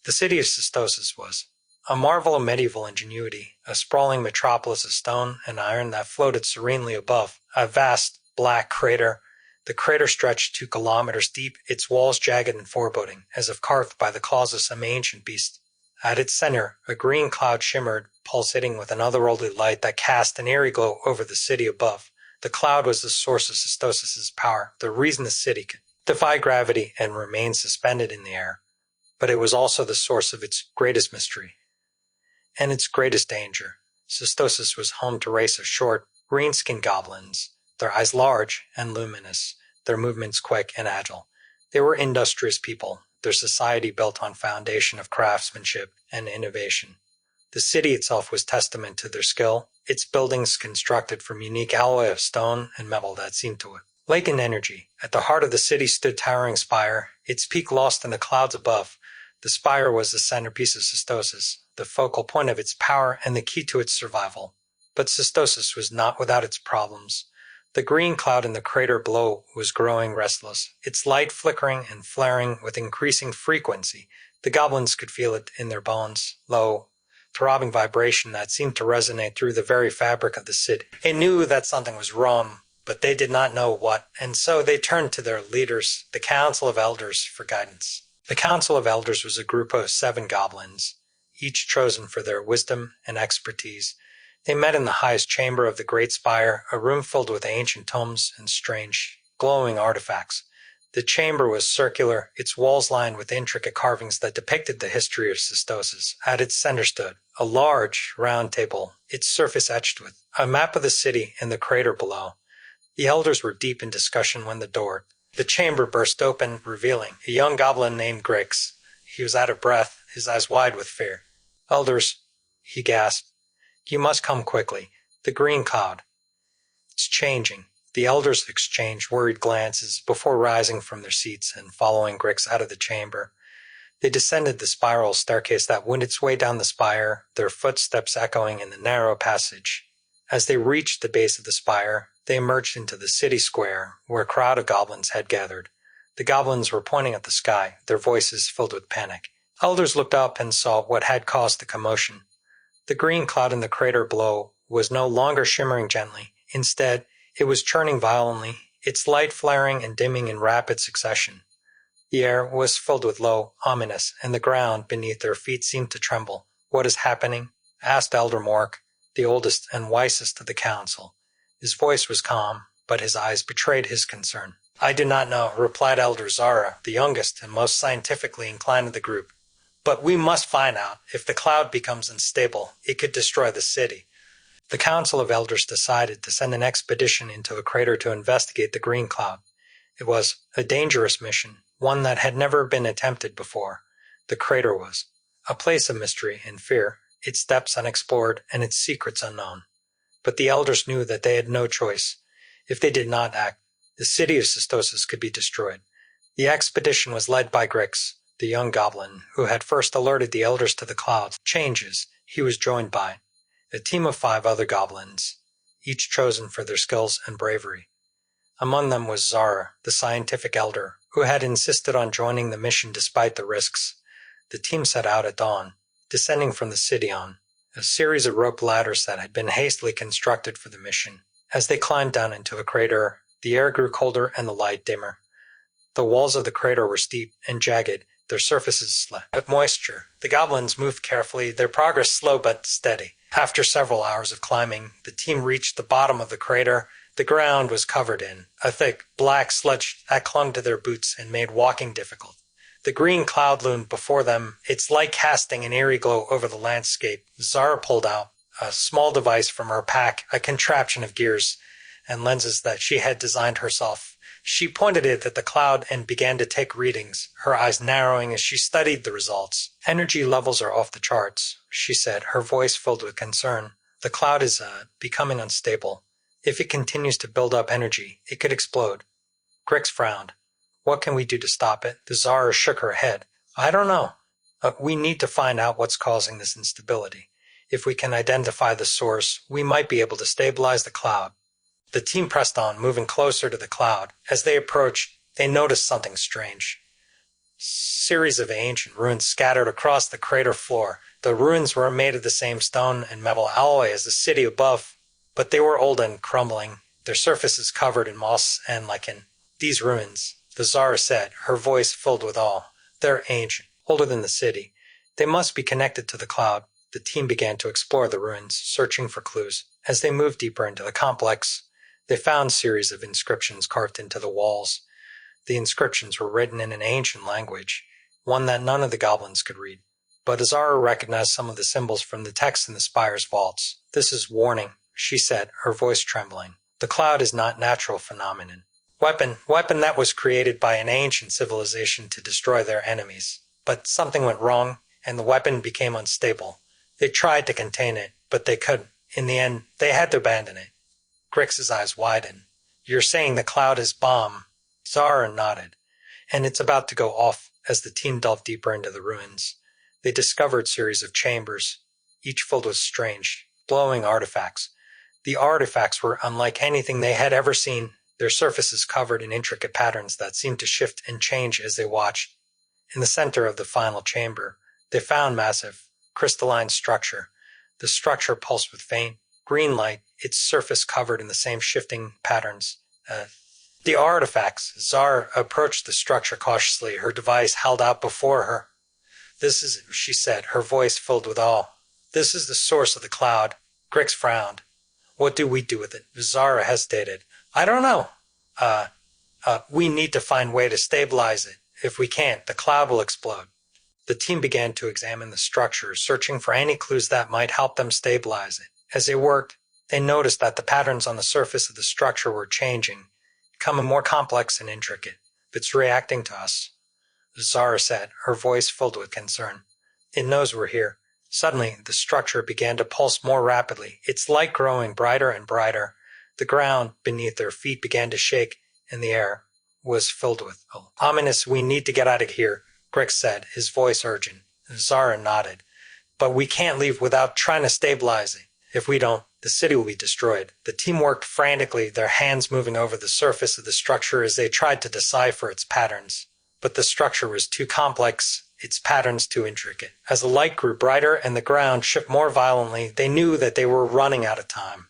The city of Cystosis was a marvel of medieval ingenuity, a sprawling metropolis of stone and iron that floated serenely above a vast, black crater. The crater stretched 2 kilometers deep, its walls jagged and foreboding, as if carved by the claws of some ancient beast. At its center, a green cloud shimmered, pulsating with an otherworldly light that cast an eerie glow over the city above. The cloud was the source of Cystosis' power, the reason the city could defy gravity and remain suspended in the air. But it was also the source of its greatest mystery and its greatest danger. Cystosis was home to a race of short, green-skinned goblins, their eyes large and luminous, their movements quick and agile. They were industrious people, their society built on a foundation of craftsmanship and innovation. The city itself was testament to their skill, its buildings constructed from unique alloy of stone and metal that seemed to lake in energy. At the heart of the city stood towering spire, its peak lost in the clouds above. The spire was the centerpiece of Cystosis, the focal point of its power and the key to its survival. But Cystosis was not without its problems. The green cloud in the crater below was growing restless, its light flickering and flaring with increasing frequency. The goblins could feel it in their bones, low, throbbing vibration that seemed to resonate through the very fabric of the city. They knew that something was wrong, but they did not know what, and so they turned to their leaders, the Council of Elders, for guidance. The Council of Elders was a group of 7 goblins, each chosen for their wisdom and expertise. They met in the highest chamber of the great spire, a room filled with ancient tomes and strange, glowing artifacts. The chamber was circular, its walls lined with intricate carvings that depicted the history of Cystosis. At its center stood a large, round table, its surface etched with a map of the city and the crater below. The elders were deep in discussion when the chamber burst open, revealing a young goblin named Grix. He was out of breath, his eyes wide with fear. "Elders," he gasped, "you must come quickly. The green cloud. It's changing." The elders exchanged worried glances before rising from their seats and following Grix out of the chamber. They descended the spiral staircase that wound its way down the spire, their footsteps echoing in the narrow passage. As they reached the base of the spire, they emerged into the city square, where a crowd of goblins had gathered. The goblins were pointing at the sky, their voices filled with panic. Elders looked up and saw what had caused the commotion. The green cloud in the crater below was no longer shimmering gently. Instead, it was churning violently, its light flaring and dimming in rapid succession. The air was filled with low, ominous, and the ground beneath their feet seemed to tremble. "What is happening?" asked Elder Mork, the oldest and wisest of the council. His voice was calm, but his eyes betrayed his concern. "I do not know," replied Elder Zara, the youngest and most scientifically inclined of the group. "But we must find out. If the cloud becomes unstable, it could destroy the city." The Council of Elders decided to send an expedition into a crater to investigate the green cloud. It was a dangerous mission, one that had never been attempted before. The crater was a place of mystery and fear, its depths unexplored and its secrets unknown. But the elders knew that they had no choice. If they did not act, the city of Cystosis could be destroyed. The expedition was led by Grix, the young goblin, who had first alerted the elders to the cloud's changes. He was joined by a team of 5 other goblins, each chosen for their skills and bravery. Among them was Zara, the scientific elder, who had insisted on joining the mission despite the risks. The team set out at dawn, descending from the city on a series of rope ladders that had been hastily constructed for the mission. As they climbed down into a crater, the air grew colder and the light dimmer. The walls of the crater were steep and jagged, their surfaces slick with moisture. The goblins moved carefully, their progress slow but steady. After several hours of climbing, the team reached the bottom of the crater. The ground was covered in a thick, black sludge that clung to their boots and made walking difficult. The green cloud loomed before them, its light casting an eerie glow over the landscape. Zara pulled out a small device from her pack, a contraption of gears and lenses that she had designed herself. She pointed it at the cloud and began to take readings, her eyes narrowing as she studied the results. "Energy levels are off the charts," she said, her voice filled with concern. "The cloud is becoming unstable. If it continues to build up energy, it could explode." Grix frowned. "What can we do to stop it?" The Zara shook her head. "I don't know. We need to find out what's causing this instability. If we can identify the source, we might be able to stabilize the cloud." The team pressed on, moving closer to the cloud. As they approached, they noticed something strange. series of ancient ruins scattered across the crater floor. The ruins were made of the same stone and metal alloy as the city above, but they were old and crumbling, their surfaces covered in moss and lichen. These ruins, the Tsar said, her voice filled with awe. They're ancient, older than the city. They must be connected to the cloud. The team began to explore the ruins, searching for clues. As they moved deeper into the complex, they found series of inscriptions carved into the walls. The inscriptions were written in an ancient language, one that none of the goblins could read. But Azara recognized some of the symbols from the text in the spire's vaults. This is warning, she said, her voice trembling. The cloud is not natural phenomenon. Weapon that was created by an ancient civilization to destroy their enemies. But something went wrong, and the weapon became unstable. They tried to contain it, but they couldn't. In the end, they had to abandon it. Grix's eyes widened. You're saying the cloud is bomb? Zara nodded. And it's about to go off. As the team delved deeper into the ruins, they discovered series of chambers, each filled with strange, glowing artifacts. The artifacts were unlike anything they had ever seen, their surfaces covered in intricate patterns that seemed to shift and change as they watched. In the center of the final chamber, they found massive, crystalline structure. The structure pulsed with faint, green light, its surface covered in the same shifting patterns. The artifacts. Zara approached the structure cautiously, her device held out before her. This is, she said, her voice filled with awe. This is the source of the cloud. Grix frowned. What do we do with it? Zara hesitated. I don't know. We need to find a way to stabilize it. If we can't, the cloud will explode. The team began to examine the structure, searching for any clues that might help them stabilize it. As they worked, they noticed that the patterns on the surface of the structure were changing, becoming more complex and intricate. It's reacting to us, Zara said, her voice filled with concern. It knows we're here. Suddenly, the structure began to pulse more rapidly, its light growing brighter and brighter. The ground beneath their feet began to shake, and the air was filled with ominous. We need to get out of here, Grix said, his voice urgent. Zara nodded. But we can't leave without trying to stabilize it. If we don't, the city will be destroyed. The team worked frantically, their hands moving over the surface of the structure as they tried to decipher its patterns. But the structure was too complex, its patterns too intricate. As the light grew brighter and the ground shook more violently, they knew that they were running out of time.